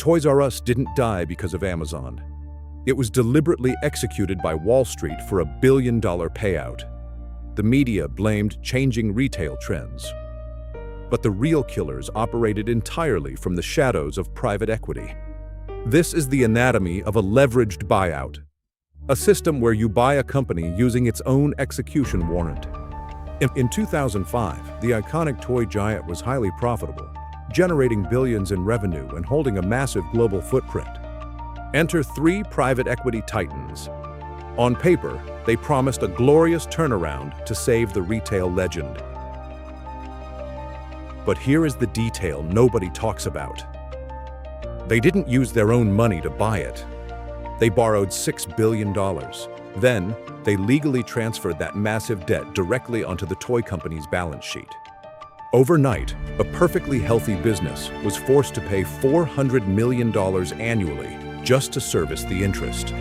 Toys R Us didn't die because of Amazon. It was deliberately executed by Wall Street for a billion-dollar payout. The media blamed changing retail trends. But the real killers operated entirely from the shadows of private equity. This is the anatomy of a leveraged buyout, a system where you buy a company using its own execution warrant. In 2005, the iconic toy giant was highly profitable, generating billions in revenue and holding a massive global footprint. Enter three private equity titans. On paper, they promised a glorious turnaround to save the retail legend. But here is the detail nobody talks about. They didn't use their own money to buy it. They borrowed $6 billion. Then, they legally transferred that massive debt directly onto the toy company's balance sheet. Overnight, a perfectly healthy business was forced to pay $400 million annually just to service the interest.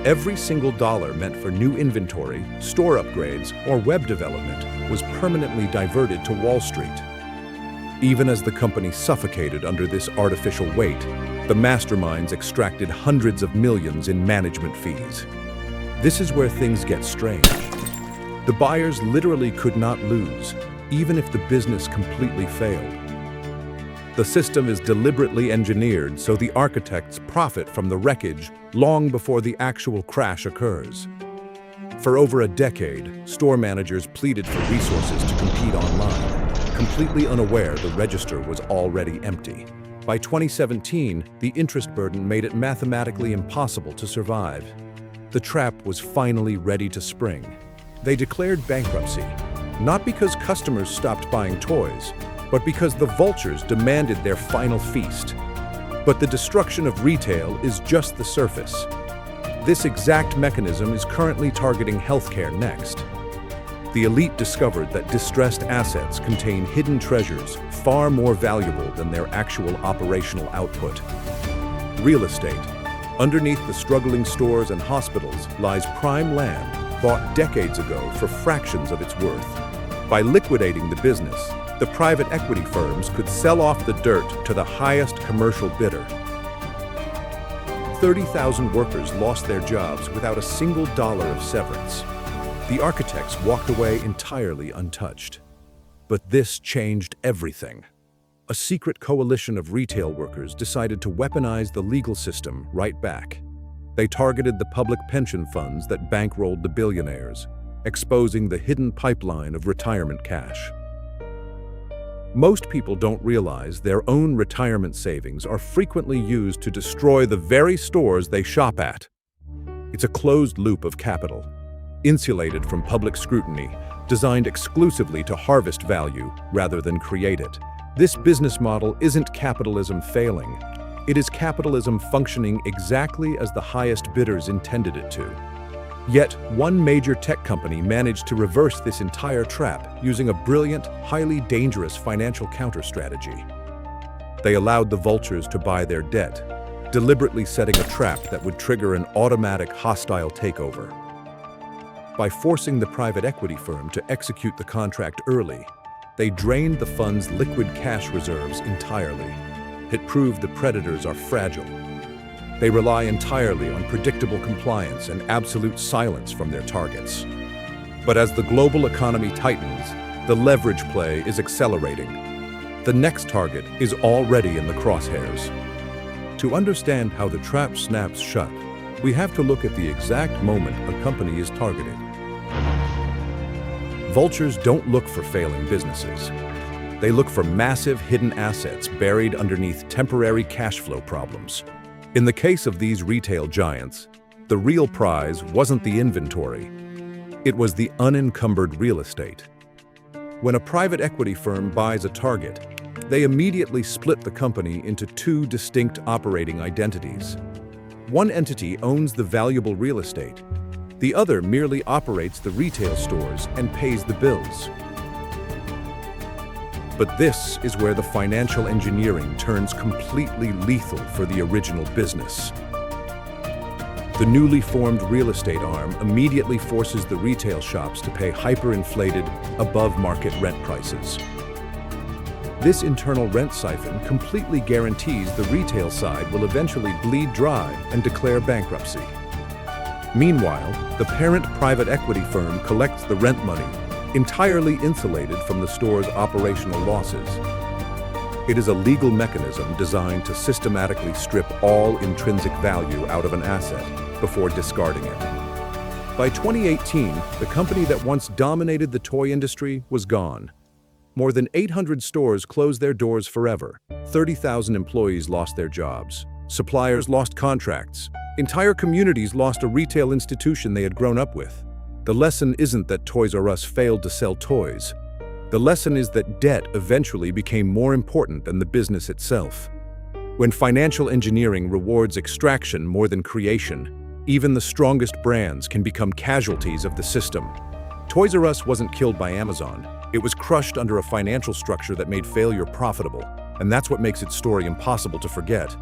Every single dollar meant for new inventory, store upgrades, or web development was permanently diverted to Wall Street. Even as the company suffocated under this artificial weight, the masterminds extracted hundreds of millions in management fees. This is where things get strange. The buyers literally could not lose, even if the business completely failed. The system is deliberately engineered so the architects profit from the wreckage long before the actual crash occurs. For over a decade, store managers pleaded for resources to compete online, completely unaware the register was already empty. By 2017, the interest burden made it mathematically impossible to survive. The trap was finally ready to spring. They declared bankruptcy, not because customers stopped buying toys, but because the vultures demanded their final feast. But the destruction of retail is just the surface. This exact mechanism is currently targeting healthcare next. The elite discovered that distressed assets contain hidden treasures far more valuable than their actual operational output. Real estate. Underneath the struggling stores and hospitals lies prime land bought decades ago for fractions of its worth. By liquidating the business, the private equity firms could sell off the dirt to the highest commercial bidder. 30,000 workers lost their jobs without a single dollar of severance. The architects walked away entirely untouched. But this changed everything. A secret coalition of retail workers decided to weaponize the legal system right back. They targeted the public pension funds that bankrolled the billionaires, exposing the hidden pipeline of retirement cash. Most people don't realize their own retirement savings are frequently used to destroy the very stores they shop at. It's a closed loop of capital, insulated from public scrutiny, designed exclusively to harvest value rather than create it. This business model isn't capitalism failing. It is capitalism functioning exactly as the highest bidders intended it to. Yet, one major tech company managed to reverse this entire trap using a brilliant, highly dangerous financial counter-strategy. They allowed the vultures to buy their debt, deliberately setting a trap that would trigger an automatic hostile takeover. By forcing the private equity firm to execute the contract early, they drained the fund's liquid cash reserves entirely. It proved the predators are fragile. They rely entirely on predictable compliance and absolute silence from their targets. But as the global economy tightens, the leverage play is accelerating. The next target is already in the crosshairs. To understand how the trap snaps shut, we have to look at the exact moment a company is targeted. Vultures don't look for failing businesses. They look for massive hidden assets buried underneath temporary cash flow problems. In the case of these retail giants, the real prize wasn't the inventory. It was the unencumbered real estate. When a private equity firm buys a target, they immediately split the company into two distinct operating identities. One entity owns the valuable real estate. The other merely operates the retail stores and pays the bills. But this is where the financial engineering turns completely lethal for the original business. The newly formed real estate arm immediately forces the retail shops to pay hyperinflated, above-market rent prices. This internal rent siphon completely guarantees the retail side will eventually bleed dry and declare bankruptcy. Meanwhile, the parent private equity firm collects the rent money, entirely insulated from the store's operational losses. It is a legal mechanism designed to systematically strip all intrinsic value out of an asset before discarding it. By 2018, the company that once dominated the toy industry was gone. More than 800 stores closed their doors forever. 30,000 employees lost their jobs. Suppliers lost contracts. Entire communities lost a retail institution they had grown up with. The lesson isn't that Toys R Us failed to sell toys. The lesson is that debt eventually became more important than the business itself. When financial engineering rewards extraction more than creation, even the strongest brands can become casualties of the system. Toys R Us wasn't killed by Amazon. It was crushed under a financial structure that made failure profitable, and that's what makes its story impossible to forget.